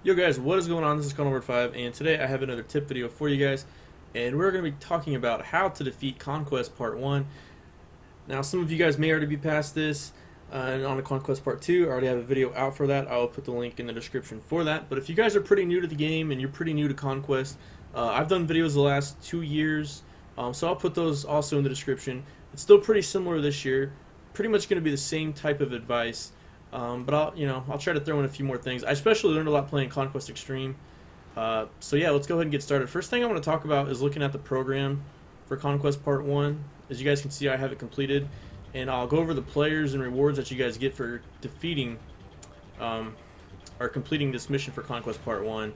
Yo guys, what is going on? This is Conquest Part I, and today I have another tip video for you guys, and we're going to be talking about how to defeat Conquest Part 1. Now, some of you guys may already be past this, and on the Conquest Part 2, I already have a video out for that. I will put the link in the description for that. But if you guys are pretty new to the game, and you're pretty new to Conquest, I've done videos the last 2 years, so I'll put those also in the description. It's still pretty similar this year, pretty much going to be the same type of advice. But I'll try to throw in a few more things. I especially learned a lot playing Conquest Extreme. So yeah, let's go ahead and get started. First thing I want to talk about is looking at the program for Conquest Part 1. As you guys can see, I have it completed. And I'll go over the players and rewards that you guys get for defeating or completing this mission for Conquest Part 1.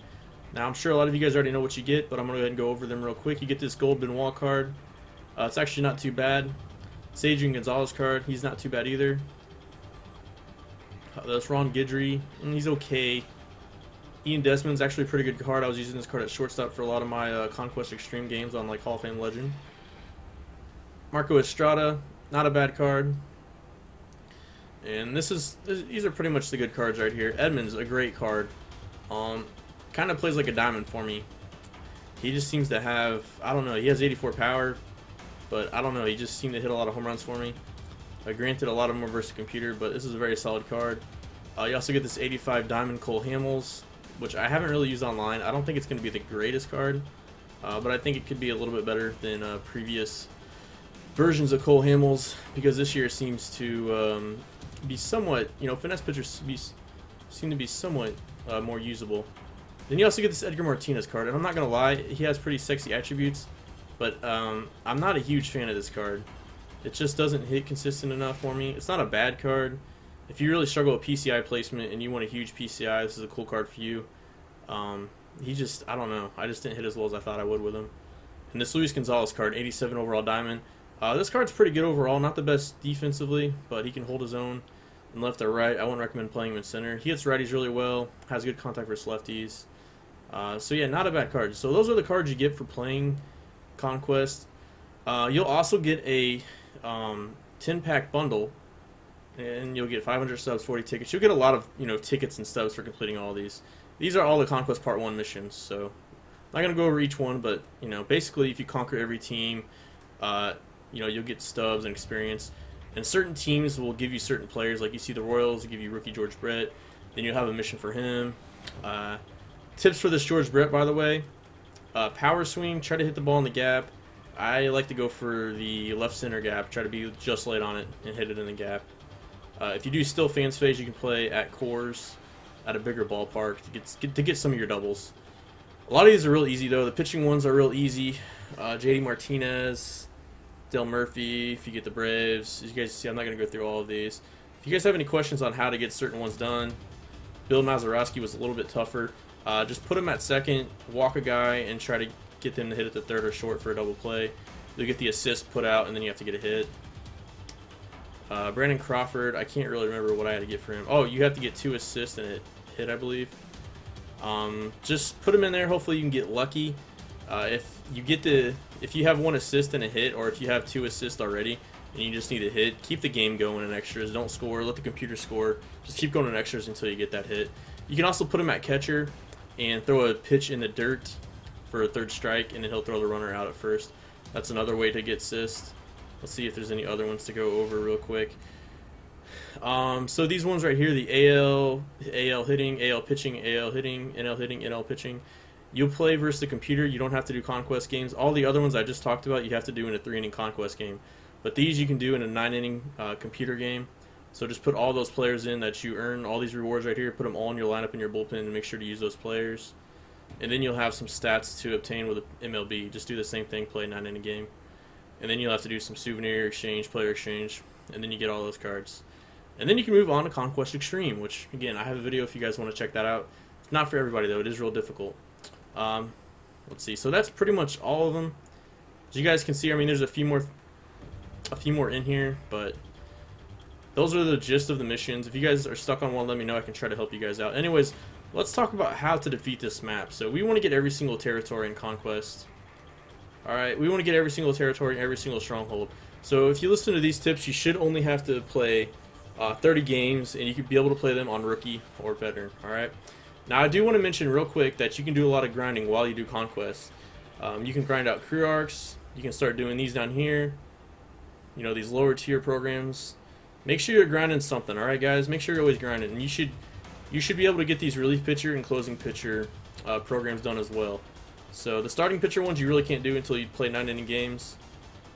Now, I'm sure a lot of you guys already know what you get, but I'm going to go ahead and go over them real quick. You get this gold Benoit card. It's actually not too bad. Adrian Gonzalez card, he's not too bad either. That's Ron Guidry, and he's okay. Ian Desmond's actually a pretty good card. I was using this card at shortstop for a lot of my Conquest Extreme games on like Hall of Fame Legend. Marco Estrada, not a bad card. And these are pretty much the good cards right here. Edmonds, a great card. Kind of plays like a diamond for me. He just seems to have, I don't know, he has 84 power, but I don't know, he just seemed to hit a lot of home runs for me. Granted, a lot of them are versus computer, but this is a very solid card. You also get this 85 Diamond Cole Hamels, which I haven't really used online. I don't think it's going to be the greatest card, but I think it could be a little bit better than previous versions of Cole Hamels, because this year seems to be somewhat, finesse pitchers seem to be somewhat more usable. Then you also get this Edgar Martinez card, and I'm not going to lie, he has pretty sexy attributes, but I'm not a huge fan of this card. It just doesn't hit consistent enough for me. It's not a bad card. If you really struggle with PCI placement and you want a huge PCI, this is a cool card for you. He just, I don't know. I just didn't hit as well as I thought I would with him. And this Luis Gonzalez card, 87 overall diamond. This card's pretty good overall. Not the best defensively, but he can hold his own in left or right. I wouldn't recommend playing him in center. He hits righties really well. Has good contact versus lefties. So yeah, not a bad card. So those are the cards you get for playing Conquest. You'll also get a 10-pack bundle, and you'll get 500 subs, 40 tickets. You'll get a lot of tickets and stubs for completing all these. These are all the Conquest Part 1 missions, so I'm not going to go over each one, but basically if you conquer every team, you'll get stubs and experience. And certain teams will give you certain players, like you see the Royals will give you rookie George Brett, then you'll have a mission for him. Tips for this George Brett, by the way: power swing, try to hit the ball in the gap. I like to go for the left center gap, try to be just light on it and hit it in the gap. If you do still fans phase, you can play at cores at a bigger ballpark to get some of your doubles. A lot of these are real easy though. The pitching ones are real easy. JD Martinez, Dale Murphy, if you get the Braves. As you guys see, I'm not going to go through all of these. If you guys have any questions on how to get certain ones done, Bill Mazeroski was a little bit tougher. Just put him at second, walk a guy, and try to get them to hit at the third or short for a double play. You'll get the assist put out, and then you have to get a hit. Brandon Crawford, I can't really remember what I had to get for him. Oh, you have to get 2 assists and a hit, I believe. Just put him in there. Hopefully you can get lucky. If you have 1 assist and a hit, or if you have 2 assists already and you just need a hit, keep the game going in extras. Don't score. Let the computer score. Just keep going in extras until you get that hit. You can also put him at catcher and throw a pitch in the dirt for a 3rd strike, and then he'll throw the runner out at first. That's another way to get assist. Let's see if there's any other ones to go over real quick. So these ones right here, the AL hitting, AL pitching, AL hitting, NL hitting, NL pitching. You'll play versus the computer. You don't have to do Conquest games. All the other ones I just talked about, you have to do in a 3-inning Conquest game. But these you can do in a 9-inning computer game. So just put all those players in that you earn, all these rewards right here, put them all in your lineup in your bullpen, and make sure to use those players. And then you'll have some stats to obtain with MLB. Just do the same thing, play a 9-inning game. And then you'll have to do some souvenir exchange, player exchange, and then you get all those cards. And then you can move on to Conquest Extreme, which, again, I have a video if you guys want to check that out. It's not for everybody, though. It is real difficult. Let's see. So that's pretty much all of them. As you guys can see, I mean, there's a few more in here, but those are the gist of the missions. If you guys are stuck on one, let me know. I can try to help you guys out. Anyways, let's talk about how to defeat this map. So we want to get every single territory in Conquest. Alright, we want to get every single territory, every single stronghold. So if you listen to these tips, you should only have to play 30 games, and you could be able to play them on rookie or veteran. Alright, Now, I do want to mention real quick that you can do a lot of grinding while you do Conquest. You can grind out career arcs. You can start doing these down here. You know, these lower tier programs. Make sure you're grinding something, alright guys? Make sure you're always grinding. And you should be able to get these relief pitcher and closing pitcher programs done as well. So the starting pitcher ones you really can't do until you play 9-inning games.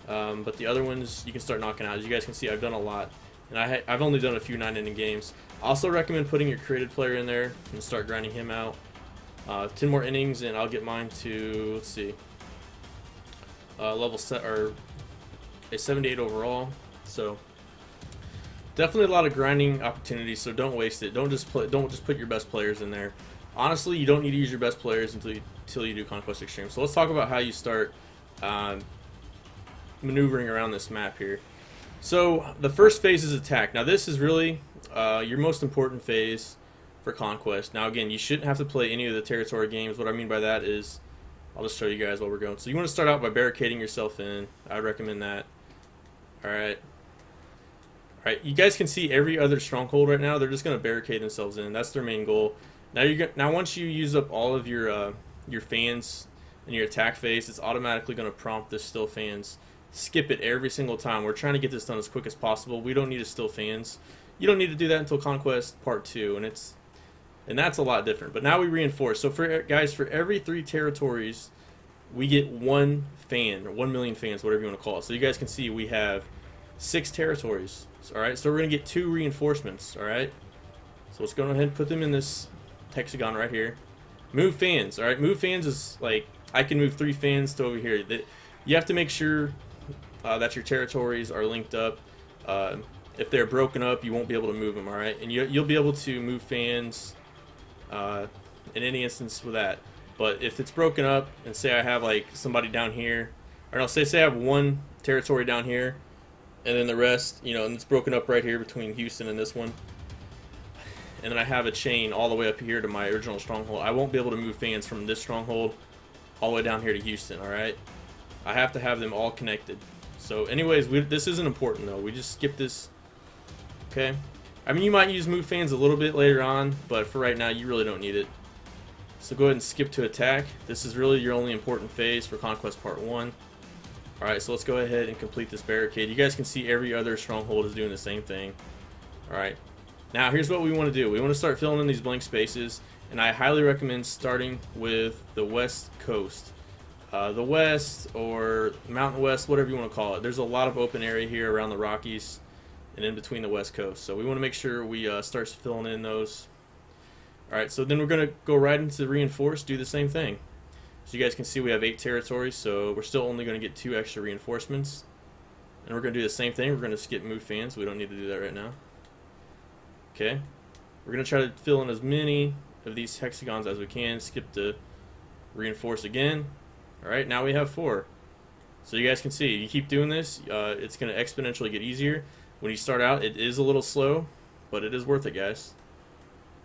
But the other ones you can start knocking out. As you guys can see, I've done a lot. And I've only done a few 9-inning games. I also recommend putting your created player in there and start grinding him out. 10 more innings and I'll get mine to, let's see, level set, or a 78 overall. So definitely a lot of grinding opportunities, so don't waste it. Don't just put your best players in there. Honestly, you don't need to use your best players until you do Conquest Extreme. So let's talk about how you start maneuvering around this map here. So the first phase is attack. Now this is really your most important phase for Conquest. Now again, you shouldn't have to play any of the territory games. What I mean by that is, I'll just show you guys while we're going. So you want to start out by barricading yourself in. I recommend that. Alright. Alright, you guys can see every other stronghold right now. They're just going to barricade themselves in. That's their main goal. Now once you use up all of your fans in your attack phase, it's automatically going to prompt the still fans. Skip it every single time. We're trying to get this done as quick as possible. We don't need to still fans. You don't need to do that until Conquest Part 2, and that's a lot different. But now we reinforce. So for every 3 territories, we get 1 fan, or 1 million fans, whatever you want to call it. So you guys can see we have 6 territories. Alright, so we're going to get 2 reinforcements. Alright, so let's go ahead and put them in this hexagon right here. Move fans. Alright, move fans is like, I can move 3 fans to over here. You have to make sure that your territories are linked up. If they're broken up, you won't be able to move them, alright? And you'll be able to move fans in any instance with that. But if it's broken up, and say I have like somebody down here, or no, say I have 1 territory down here, and then the rest, you know, and it's broken up right here between Houston and this one, and then I have a chain all the way up here to my original stronghold, I won't be able to move fans from this stronghold all the way down here to Houston, alright? I have to have them all connected. So anyways, this isn't important though. We just skip this. Okay. I mean, you might use move fans a little bit later on, but for right now, you really don't need it. So go ahead and skip to attack. This is really your only important phase for Conquest Part 1. Alright, so let's go ahead and complete this barricade. You guys can see every other stronghold is doing the same thing. Alright. Now, here's what we want to do. We want to start filling in these blank spaces, and I highly recommend starting with the West Coast. The West, or Mountain West, whatever you want to call it. There's a lot of open area here around the Rockies and in between the West Coast. So we want to make sure we start filling in those. Alright, so then we're going to go right into reinforce, do the same thing. So you guys can see we have 8 territories, so we're still only going to get 2 extra reinforcements. And we're going to do the same thing. We're going to skip move fans. We don't need to do that right now. Okay. We're going to try to fill in as many of these hexagons as we can. Skip to reinforce again. Alright, now we have 4. So you guys can see, you keep doing this, it's going to exponentially get easier. When you start out, it is a little slow, but it is worth it, guys.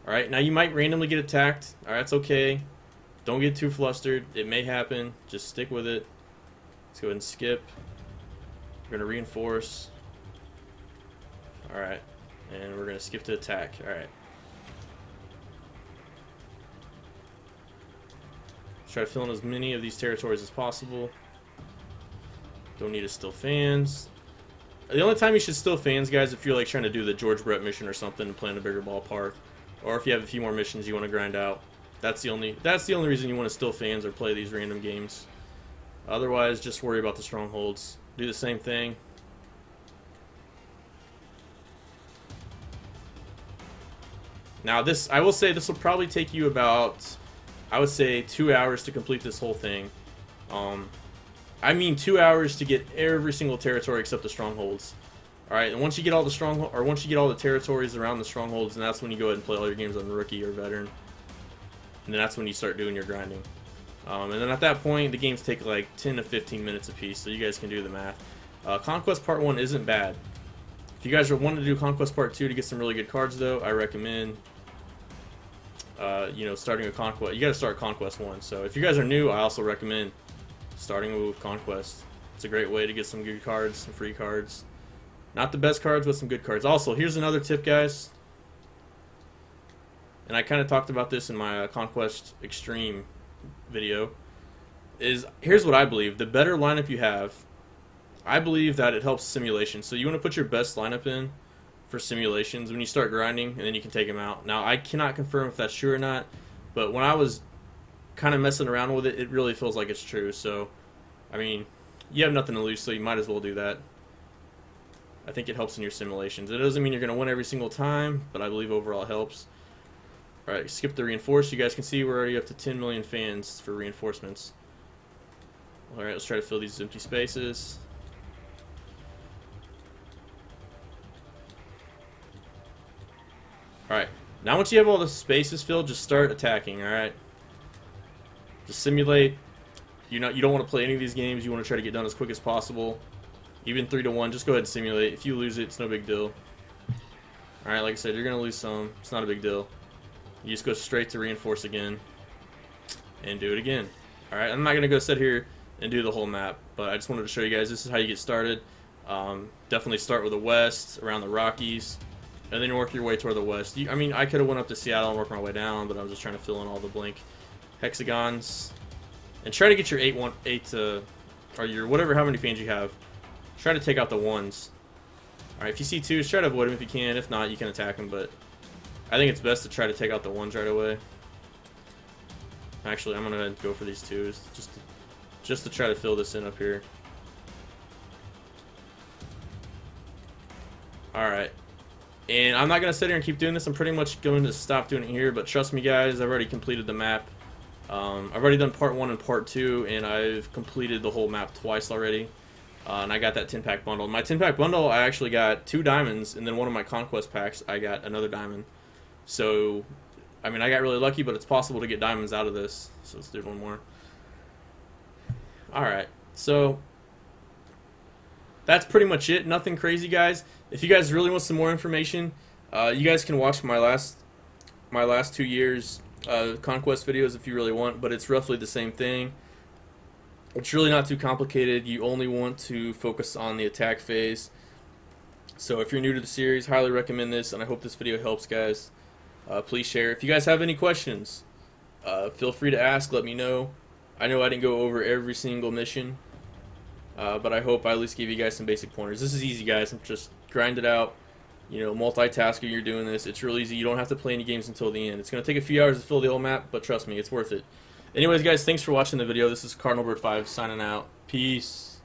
Alright, now you might randomly get attacked. Alright, that's okay. Don't get too flustered. It may happen. Just stick with it. Let's go ahead and skip. We're going to reinforce. Alright, and we're going to skip to attack. Alright. Try to fill in as many of these territories as possible. Don't need to still fans. The only time you should still fans, guys, if you're like trying to do the George Brett mission or something and play in a bigger ballpark, or if you have a few more missions you want to grind out. That's the only reason you want to still fans or play these random games. Otherwise, just worry about the strongholds. Do the same thing. Now this, I will say, this will probably take you about, I would say, 2 hours to complete this whole thing. I mean 2 hours to get every single territory except the strongholds. Alright, and once you get all the stronghold, or once you get all the territories around the strongholds, and that's when you go ahead and play all your games on rookie or veteran. And then that's when you start doing your grinding. And then at that point, the games take like 10 to 15 minutes apiece, so you guys can do the math. Conquest Part 1 isn't bad. If you guys are wanting to do Conquest Part 2 to get some really good cards, though, I recommend you know, starting a Conquest. You got to start Conquest 1. So if you guys are new, I also recommend starting with Conquest. It's a great way to get some good cards, some free cards. Not the best cards, but some good cards. Also, here's another tip, guys. and I kind of talked about this in my Conquest Extreme video, is here's what I believe. The better lineup you have, I believe that it helps simulation. So you want to put your best lineup in for simulations when you start grinding, and then you can take them out. Now, I cannot confirm if that's true or not, but when I was kind of messing around with it, it really feels like it's true. So, I mean, you have nothing to lose, so you might as well do that. I think it helps in your simulations. It doesn't mean you're going to win every single time, but I believe overall it helps. Alright, skip the reinforce. You guys can see we're already up to 10 million fans for reinforcements. Alright, let's try to fill these empty spaces. Alright, now once you have all the spaces filled, just start attacking, alright? Just simulate. You don't want to play any of these games. You want to try to get done as quick as possible. Even 3-1, just go ahead and simulate. If you lose it, it's no big deal. Alright, like I said, you're going to lose some. It's not a big deal. You just go straight to reinforce again. And do it again. Alright, I'm not going to go sit here and do the whole map. But I just wanted to show you guys this is how you get started. Definitely start with the west, around the Rockies. And then work your way toward the west. I mean, I could have went up to Seattle and worked my way down. But I was just trying to fill in all the blank hexagons. And try to get your 8 or your whatever, how many fans you have. Try to take out the ones. Alright, if you see twos, try to avoid them if you can. If not, you can attack them, but I think it's best to try to take out the ones right away. Actually, I'm going to go for these twos just to try to fill this in up here. Alright. And I'm not going to sit here and keep doing this. I'm pretty much going to stop doing it here, but trust me, guys, I've already completed the map. I've already done part 1 and part 2, and I've completed the whole map twice already. And I got that 10-pack bundle. My 10-pack bundle, I actually got 2 diamonds, and then one of my Conquest packs, I got another diamond. So, I mean, I got really lucky, but it's possible to get diamonds out of this. So let's do one more. Alright, so that's pretty much it. Nothing crazy, guys. If you guys really want some more information, you guys can watch my last 2 years Conquest videos if you really want, but it's roughly the same thing. It's really not too complicated. You only want to focus on the attack phase. So if you're new to the series, highly recommend this, and I hope this video helps, guys. Please share. If you guys have any questions, feel free to ask. Let me know. I know I didn't go over every single mission, but I hope I at least gave you guys some basic pointers. This is easy, guys. I'm just grind it out. You know, multitasking, you're doing this. It's real easy. You don't have to play any games until the end. It's going to take a few hours to fill the whole map, but trust me, it's worth it. Anyways, guys, thanks for watching the video. This is Cardinal Bird 5 signing out. Peace.